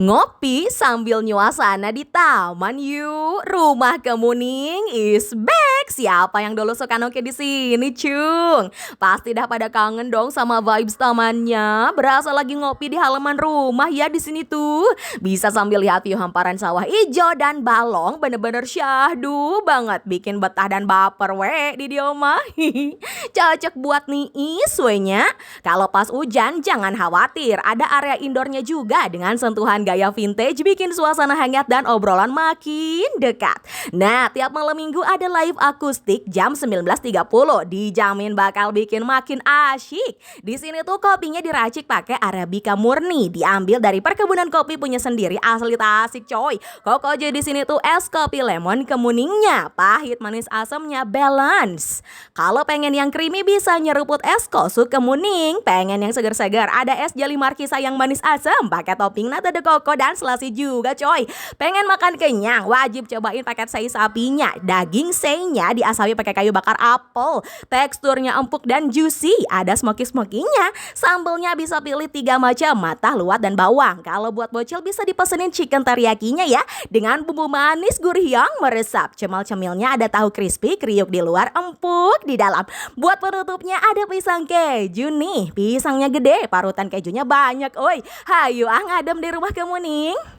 Ngopi sambil nyuasana di taman yuk. Rumah Kemuning is back. Siapa yang dulu suka noki di sini, Cung? Pasti dah pada kangen dong sama vibes tamannya. Berasa lagi ngopi di halaman rumah ya di sini tuh. Bisa sambil lihat view hamparan sawah ijo dan balong, bener-bener syahdu banget. Bikin betah dan baper di dia mah. Cocok buat nih iswenya. Kalau pas hujan jangan khawatir, ada area indoornya juga dengan sentuhan gaya vintage bikin suasana hangat dan obrolan makin dekat. Nah, tiap malam minggu ada live akustik jam 19.30. Dijamin bakal bikin makin asyik. Di sini tuh kopinya diracik pakai Arabica murni, diambil dari perkebunan kopi punya sendiri asli Tasik coy. Kokojo di sini tuh es kopi lemon Kemuningnya, pahit manis asamnya balance. Kalau pengen yang creamy bisa nyeruput es kosu Kemuning. Pengen yang segar-segar ada es jeli markisa yang manis asam pakai topping nata de coco dan selasi juga coy. Pengen makan kenyang wajib cobain paket sei sapinya. Daging seinya diasapi pakai kayu bakar apel. Teksturnya empuk dan juicy. Ada smoky-smokinya. Sambelnya bisa pilih 3 macam, matah, luat, dan bawang. Kalau buat bocil bisa dipesenin chicken teriyakinya ya, dengan bumbu manis gurih yang meresap. Cemil-cemilnya ada tahu crispy, kriuk di luar, empuk di dalam. Buat penutupnya ada pisang keju nih. Pisangnya gede, parutan kejunya banyak. Oi, hayu ngadem di rumah Kemuning.